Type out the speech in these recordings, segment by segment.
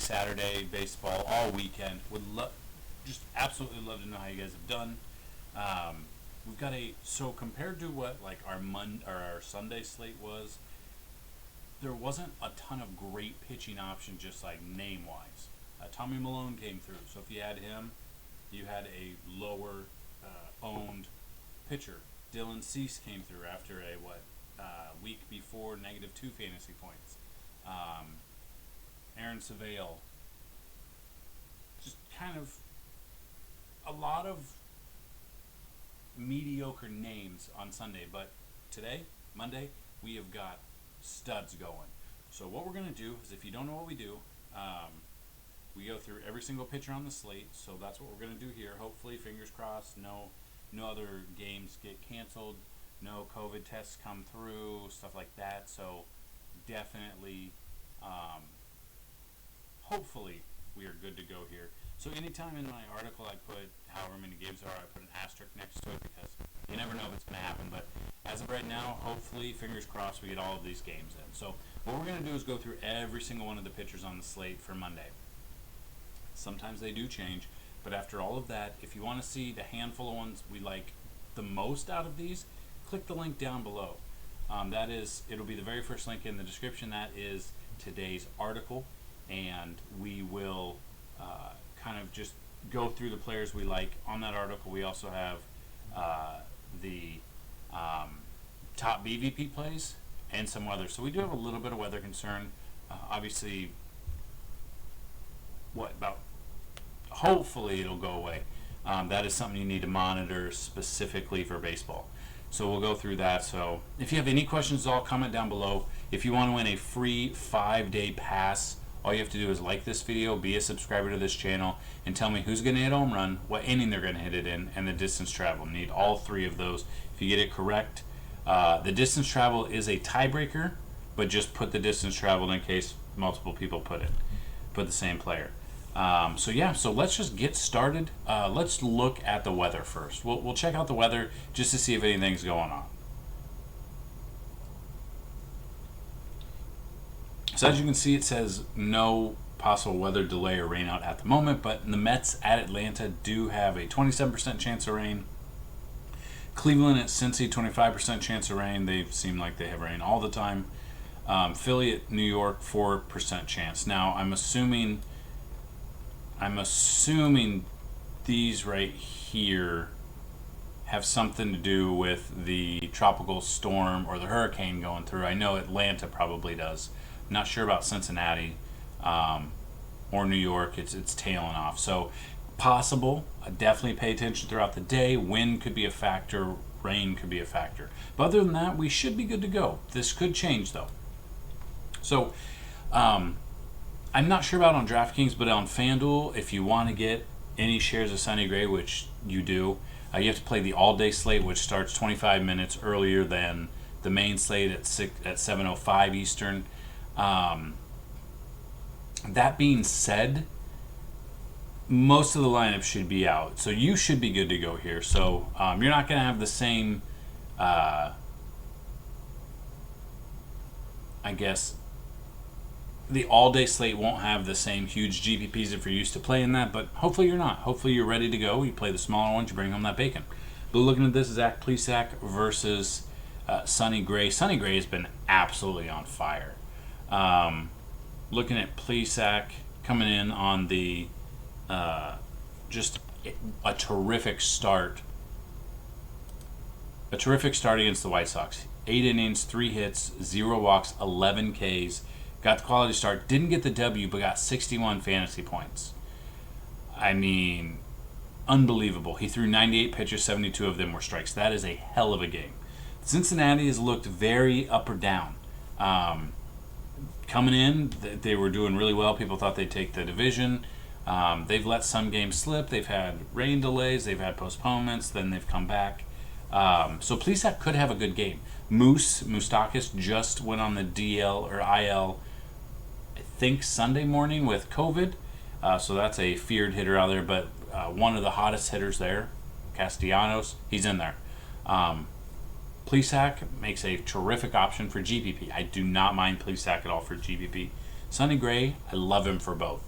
Saturday, baseball all weekend. Just absolutely love to know how you guys have done. We've got so compared to what like our Sunday slate was, there wasn't a ton of great pitching options just like name wise. Tommy Malone came through, so if you had him, you had a lower owned pitcher. Dylan Cease came through after a week before -2 fantasy points. Aaron Savale. Just kind of a lot of mediocre names on Sunday, but today, Monday, we have got studs going. So what we're going to do is, if you don't know what we do, we go through every single pitcher on the slate. So that's what we're going to do here. Hopefully, fingers crossed, no other games get canceled, no COVID tests come through, stuff like that. So definitely, hopefully, we are good to go here. So anytime in my article I put however many games there are, I put an asterisk next to it because you never know if it's going to happen. But as of right now, hopefully, fingers crossed, we get all of these games in. So what we're going to do is go through every single one of the pitchers on the slate for Monday. Sometimes they do change, but after all of that, if you want to see the handful of ones we like the most out of these, click the link down below. It'll be the very first link in the description. That is today's article, and we will kind of just go through the players we like on that article. We also have the top BVP plays and some weather. So we do have a little bit of weather concern. Obviously, hopefully it'll go away. That is something you need to monitor specifically for baseball. So we'll go through that. So if you have any questions at all, comment down below. If you want to win a free 5-day pass, all you have to do is like this video, be a subscriber to this channel, and tell me who's going to hit a home run, what inning they're going to hit it in, and the distance travel. Need all three of those. If you get it correct, the distance travel is a tiebreaker, but just put the distance traveled in case multiple people put the same player. So let's just get started. Let's look at the weather first. We'll check out the weather just to see if anything's going on. So as you can see, it says no possible weather delay or rainout at the moment, but the Mets at Atlanta do have a 27% chance of rain. Cleveland at Cincy, 25% chance of rain. They seem like they have rain all the time. Philly at New York, 4% chance. Now, I'm assuming these right here have something to do with the tropical storm or the hurricane going through. I know Atlanta probably does. Not sure about Cincinnati or New York. It's tailing off. So possible. Definitely pay attention throughout the day. Wind could be a factor. Rain could be a factor. But other than that, we should be good to go. This could change though. So I'm not sure about on Draftkings, but on Fanduel, if you want to get any shares of Sonny Gray, which you do, you have to play the all-day slate, which starts 25 minutes earlier than the main slate at 7:05 Eastern. That being said, most of the lineup should be out, so you should be good to go here. So you're not going to have the same, I guess, the all-day slate won't have the same huge GPPs if you're used to playing that, but hopefully you're not. Hopefully you're ready to go. You play the smaller ones, you bring home that bacon. But looking at this, Zach Plesac versus Sonny Gray. Sonny Gray has been absolutely on fire. Looking at Plesac coming in on the just a terrific start. A terrific start against the White Sox. 8 innings, 3 hits, 0 walks, 11 Ks. Got the quality start. Didn't get the W, but got 61 fantasy points. I mean, unbelievable. He threw 98 pitches, 72 of them were strikes. That is a hell of a game. Cincinnati has looked very up or down. Coming in, they were doing really well. People thought they'd take the division. They've let some games slip. They've had rain delays. They've had postponements. Then they've come back. So Plesac could have a good game. Moustakas just went on the DL or IL, I think Sunday morning with COVID. So that's a feared hitter out there. But one of the hottest hitters there, Castellanos, he's in there. Plesac makes a terrific option for GPP. I do not mind Plesac at all for GPP. Sonny Gray, I love him for both.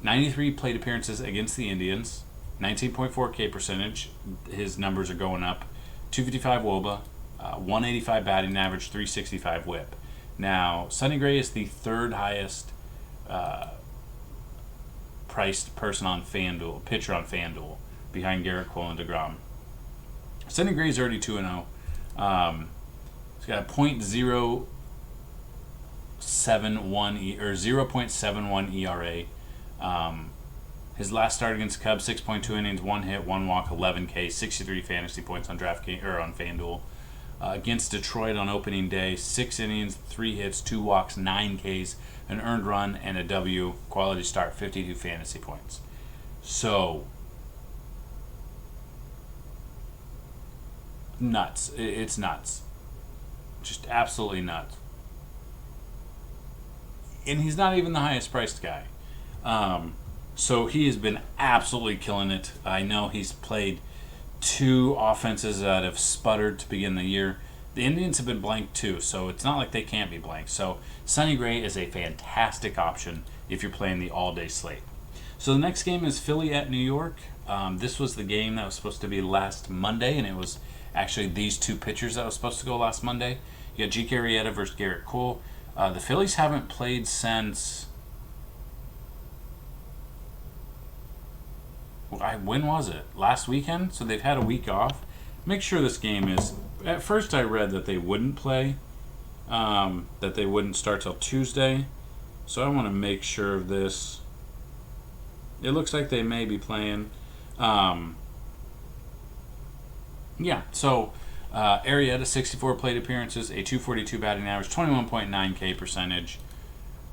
93 plate appearances against the Indians, 19.4 K percentage. His numbers are going up. 255 WOBA, 185 batting average, 365 WHIP. Now, Sonny Gray is the third highest priced person on FanDuel, pitcher on FanDuel, behind Garrett Cole and Degrom. Sonny Gray's already 2-0. He's got a .071 ERA. His last start against the Cubs, 6.2 innings, 1 hit, 1 walk, 11 K, 63 fantasy points on Draftkings or on FanDuel. Against Detroit on opening day, 6 innings, 3 hits, 2 walks, 9 Ks, an earned run, and a W. Quality start, 52 fantasy points. So, nuts. It's nuts. Just absolutely nuts. And he's not even the highest priced guy. So he has been absolutely killing it. I know he's played 2 offenses that have sputtered to begin the year. The Indians have been blank too, so it's not like they can't be blank. So Sonny Gray is a fantastic option if you're playing the all-day slate. So the next game is Philly at New York. This was the game that was supposed to be last Monday, and it was actually these 2 pitchers that was supposed to go last Monday. You got G. Arrieta versus Garrett Cole. The Phillies haven't played since... when was it? Last weekend? So they've had a week off. Make sure this game is... At first I read that they wouldn't play, that they wouldn't start till Tuesday. So I want to make sure of this. It looks like they may be playing. Yeah, so Arrieta, 64 plate appearances, a 242 batting average, 21.9 K percentage.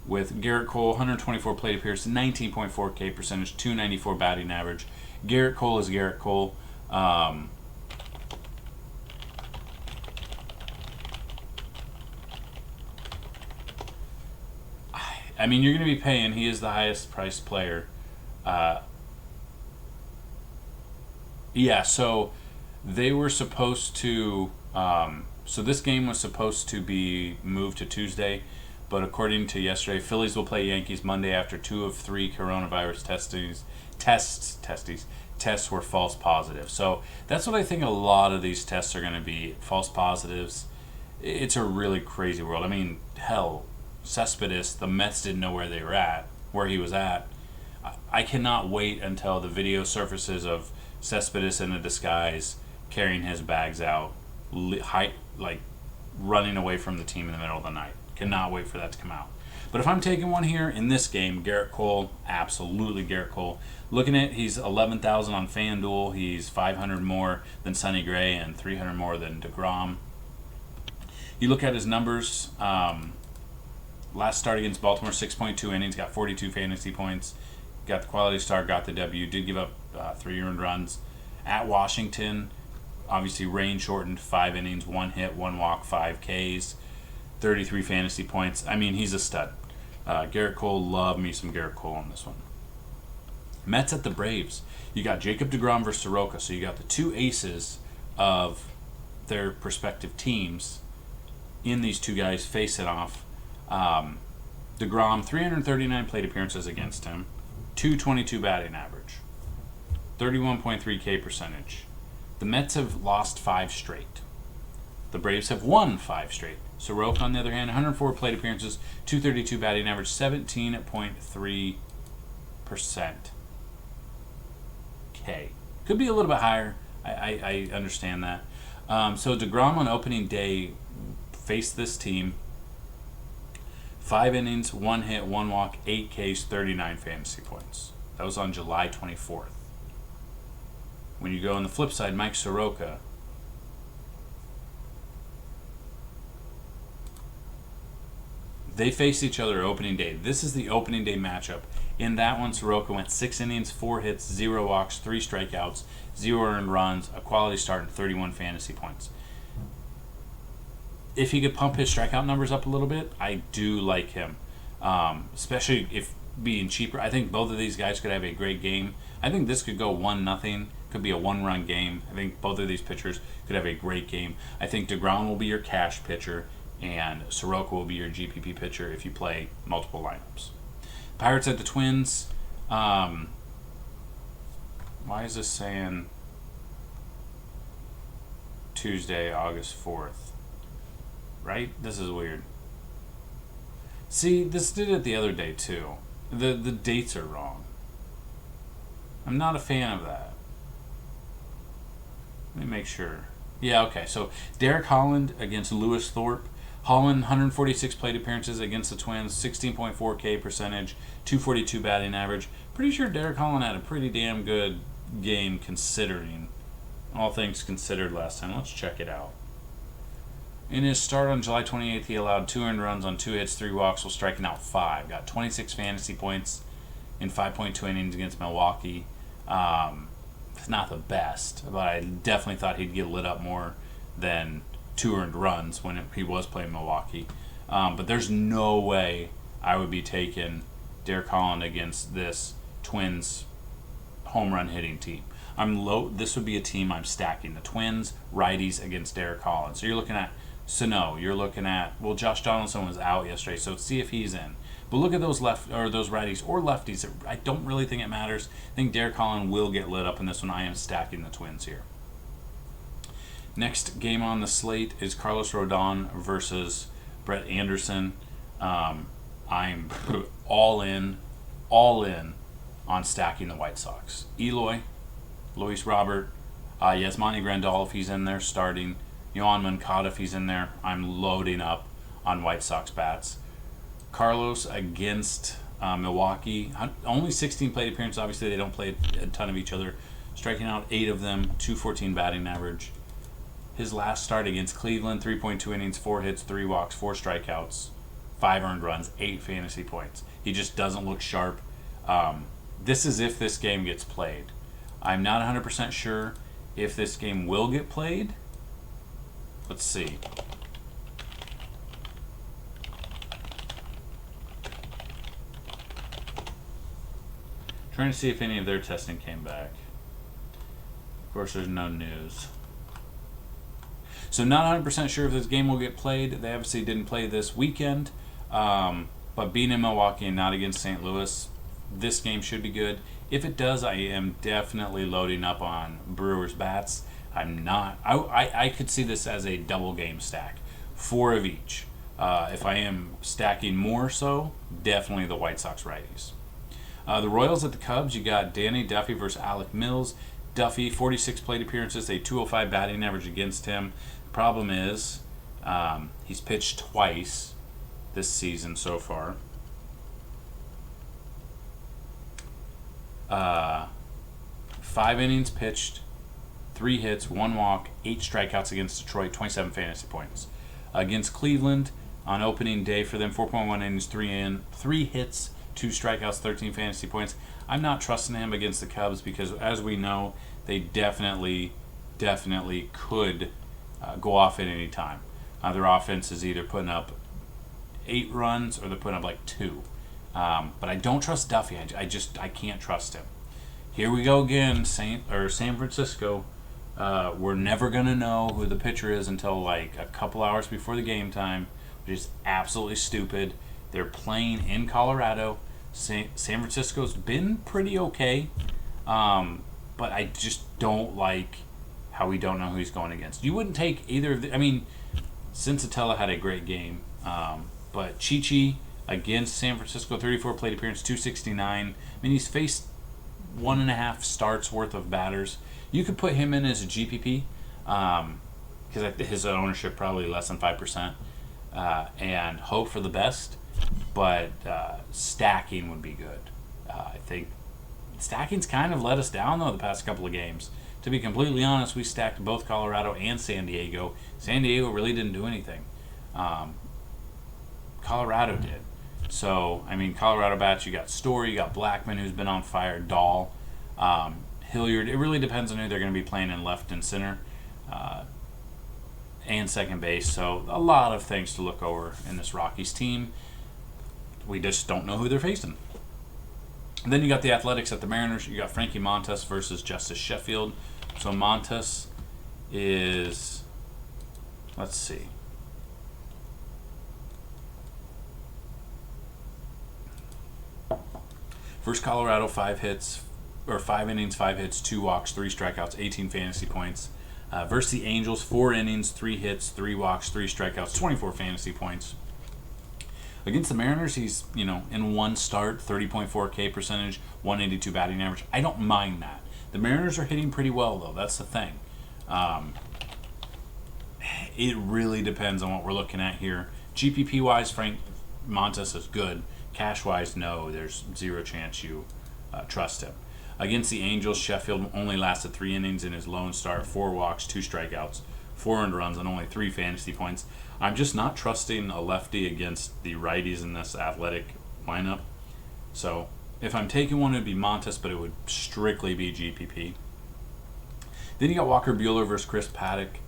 With Garrett Cole, 124 plate appearances, 19.4 K percentage, 294 batting average. Garrett Cole is Garrett Cole. I mean, you're going to be paying. He is the highest priced player. Yeah, so they were supposed to... so this game was supposed to be moved to Tuesday, but according to yesterday, Phillies will play Yankees Monday after 2 of 3 coronavirus tests were false positive. So that's what I think a lot of these tests are going to be, false positives. It's a really crazy world. I mean, hell, Cespedes, the Mets didn't know where he was at. I cannot wait until the video surfaces of Cespedes in a disguise carrying his bags out, like running away from the team in the middle of the night. Cannot wait for that to come out. But if I'm taking one here in this game, Garrett Cole, absolutely Garrett Cole. Looking at, he's 11,000 on FanDuel. He's 500 more than Sonny Gray and 300 more than Degrom. You look at his numbers. Last start against Baltimore, 6.2 innings, got 42 fantasy points. Got the quality start, got the W. Did give up 3 earned runs. At Washington, obviously rain shortened, 5 innings, 1 hit, 1 walk, 5 Ks. 33 fantasy points. I mean, he's a stud. Garrett Cole, love me some Garrett Cole on this one. Mets at the Braves. You got Jacob Degrom versus Soroka. So you got the 2 aces of their respective teams in these 2 guys facing off. Degrom, 339 plate appearances against him. 222 batting average. 31.3 K percentage. The Mets have lost 5 straight. The Braves have won 5 straight. Soroka, on the other hand, 104 plate appearances, 232 batting average, 17.3% K. Could be a little bit higher. I understand that. So Degrom on opening day faced this team. 5 innings, 1 hit, 1 walk, 8 Ks, 39 fantasy points. That was on July 24th. When you go on the flip side, Mike Soroka, they faced each other opening day. This is the opening day matchup. In that one, Soroka went 6 innings, 4 hits, 0 walks, 3 strikeouts, 0 earned runs, a quality start, and 31 fantasy points. If he could pump his strikeout numbers up a little bit, I do like him. Especially if being cheaper. I think both of these guys could have a great game. I think this could go 1-0. Could be a 1-run game. I think both of these pitchers could have a great game. I think Degrom will be your cash pitcher, and Soroka will be your GPP pitcher if you play multiple lineups. Pirates at the Twins. Why is this saying Tuesday, August 4th? Right? This is weird. See, this did it the other day too. The dates are wrong. I'm not a fan of that. Let me make sure. Yeah, okay. So Derek Holland against Lewis Thorpe. Holland, 146 plate appearances against the Twins, 16.4 K percentage, 242 batting average. Pretty sure Derek Holland had a pretty damn good game considering all things considered last time. Let's check it out. In his start on July 28th, he allowed 2 earned runs on 2 hits, 3 walks while striking out 5. Got 26 fantasy points in 5.2 innings against Milwaukee. It's not the best, but I definitely thought he'd get lit up more than 2 earned runs when he was playing Milwaukee. But there's no way I would be taking Derek Holland against this Twins home run hitting team. This would be a team I'm stacking. The Twins righties against Derek Holland. So you're looking at Sano. You're looking at Josh Donaldson was out yesterday, so see if he's in. But look at those those righties or lefties. I don't really think it matters. I think Derek Holland will get lit up in this one. I am stacking the Twins here. Next game on the slate is Carlos Rodon versus Brett Anderson. I'm all in on stacking the White Sox. Eloy, Luis Robert, Yasmani Grandal if he's in there starting, Yohan Moncada if he's in there. I'm loading up on White Sox bats. Carlos against Milwaukee. Only 16 plate appearances. Obviously, they don't play a ton of each other. Striking out 8 of them, 214 batting average. His last start against Cleveland, 3.2 innings, 4 hits, 3 walks, 4 strikeouts, 5 earned runs, 8 fantasy points. He just doesn't look sharp. This is if this game gets played. I'm not 100% sure if this game will get played. Let's see. Trying to see if any of their testing came back. Of course, there's no news. So not 100% sure if this game will get played. They obviously didn't play this weekend. But being in Milwaukee and not against St. Louis, this game should be good. If it does, I am definitely loading up on Brewers bats. I'm not. I could see this as a double game stack. 4 of each. If I am stacking more so, definitely the White Sox righties. The Royals at the Cubs, you got Danny Duffy versus Alec Mills. Duffy, 46 plate appearances, a 205 batting average against him. Problem is, he's pitched twice this season so far. 5 innings pitched, 3 hits, 1 walk, 8 strikeouts against Detroit, 27 fantasy points. Against Cleveland, on opening day for them, 4.1 innings, 3 hits, 2 strikeouts, 13 fantasy points. I'm not trusting him against the Cubs because, as we know, they definitely could go off at any time. Their offense is either putting up 8 runs or they're putting up like 2. But I don't trust Duffy. I can't trust him. Here we go again, San Francisco. We're never gonna know who the pitcher is until like a couple hours before the game time, which is absolutely stupid. They're playing in Colorado. San Francisco's been pretty okay, but I just don't like how we don't know who he's going against. You wouldn't take either of the... I mean, Cincinnati had a great game, but Chichi against San Francisco, 34 plate appearance, 269. I mean, he's faced 1.5 starts worth of batters. You could put him in as a GPP, because his ownership probably less than 5%, and hope for the best. But stacking would be good. I think stacking's kind of let us down, though, the past couple of games. To be completely honest, we stacked both Colorado and San Diego. San Diego really didn't do anything. Colorado did. So, I mean, Colorado bats, you got Story, you got Blackman, who's been on fire, Dahl, Hilliard. It really depends on who they're going to be playing in left and center and second base. So, a lot of things to look over in this Rockies team. We just don't know who they're facing. And then you got the Athletics at the Mariners. You got Frankie Montas versus Justice Sheffield. So Montas is, let's see. Versus Colorado, 5 hits, or 5 innings, 5 hits, 2 walks, 3 strikeouts, 18 fantasy points. Versus the Angels, 4 innings, 3 hits, 3 walks, 3 strikeouts, 24 fantasy points. Against the Mariners, he's, in one start, 30.4 K percentage, 182 batting average. I don't mind that. The Mariners are hitting pretty well, though. That's the thing. It really depends on what we're looking at here. GPP-wise, Frank Montas is good. Cash-wise, no. There's zero chance you trust him. Against the Angels, Sheffield only lasted 3 innings in his lone start, 4 walks, 2 strikeouts, 4 earned runs, and only 3 fantasy points. I'm just not trusting a lefty against the righties in this Athletic lineup. So if I'm taking one, it would be Montas, but it would strictly be GPP. Then you got Walker Bueller versus Chris Paddock.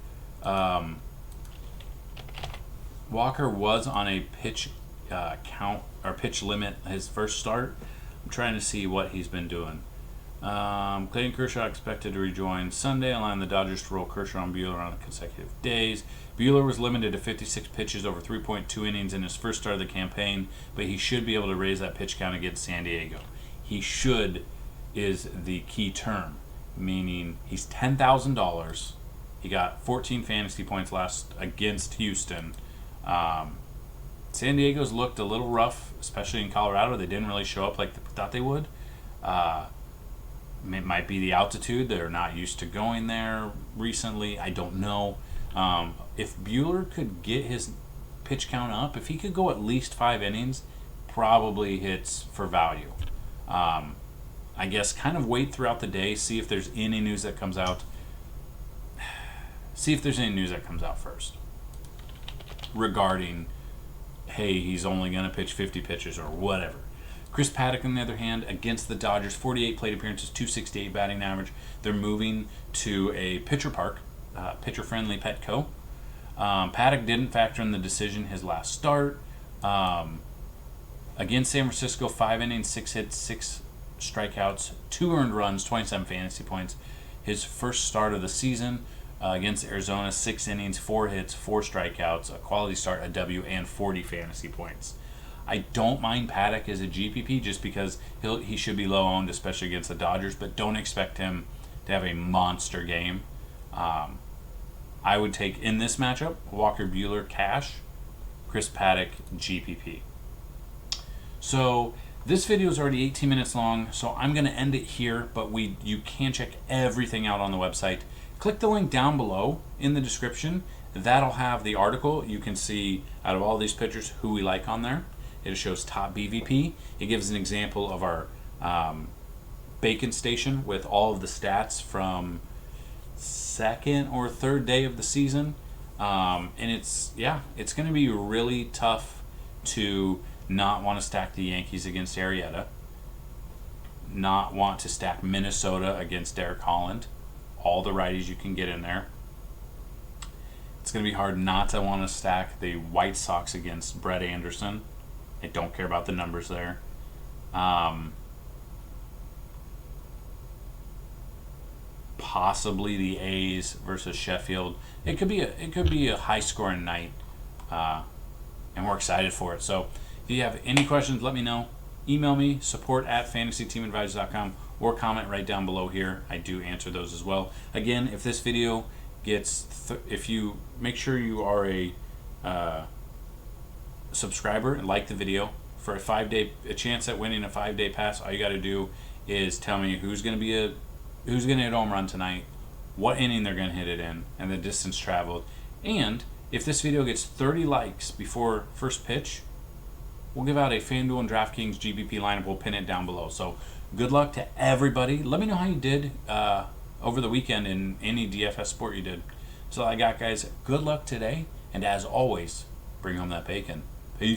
Walker was on a pitch count or pitch limit his first start. I'm trying to see what he's been doing. Clayton Kershaw expected to rejoin Sunday, allowing the Dodgers to roll Kershaw and Bueller on consecutive days. Bueller was limited to 56 pitches over 3.2 innings in his first start of the campaign, but he should be able to raise that pitch count against San Diego. He should is the key term, meaning he's $10,000. He got 14 fantasy points last against Houston. San Diego's looked a little rough, especially in Colorado. They didn't really show up like they thought they would. It might be the altitude. They're not used to going there recently. I don't know. If Bueller could get his pitch count up, if he could go at least 5 innings, probably hits for value. I guess kind of wait throughout the day, see if there's any news that comes out. See if there's any news that comes out first regarding, hey, he's only going to pitch 50 pitches or whatever. Chris Paddock, on the other hand, against the Dodgers, 48 plate appearances, 268 batting average. They're moving to a pitcher park, pitcher-friendly Petco. Paddock didn't factor in the decision his last start. Against San Francisco, 5 innings, 6 hits, 6 strikeouts, 2 earned runs, 27 fantasy points. His first start of the season against Arizona, 6 innings, 4 hits, 4 strikeouts, a quality start, a W, and 40 fantasy points. I don't mind Paddock as a GPP just because he should be low owned, especially against the Dodgers, but don't expect him to have a monster game. I would take, in this matchup, Walker Bueller cash, Chris Paddock GPP. So this video is already 18 minutes long, so I'm going to end it here, but you can check everything out on the website. Click the link down below in the description. That'll have the article. You can see out of all these pictures who we like on there. It shows top BVP. It gives an example of our Bacon station with all of the stats from second or third day of the season. And it's going to be really tough to not want to stack the Yankees against Arrieta, not want to stack Minnesota against Garrett Cole. All the righties you can get in there. It's going to be hard not to want to stack the White Sox against Brett Anderson. I don't care about the numbers there. Possibly the A's versus Sheffield. It could be a high scoring night, and we're excited for it. So if you have any questions, let me know. Email me, support@fantasyteamadvisors.com, or comment right down below here. I do answer those as well. Again, if this video gets, if you make sure you are a subscriber and like the video, for a chance at winning a 5-day pass, all you got to do is tell me who's going to hit a home run tonight, what inning they're going to hit it in, and the distance traveled. And if this video gets 30 likes before first pitch, we'll give out a Fanduel and Draftkings GPP lineup. We'll pin it down below. So good luck to everybody. Let me know how you did over the weekend in any DFS sport you did. So I got, guys, good luck today. And as always, bring home that bacon. Peace.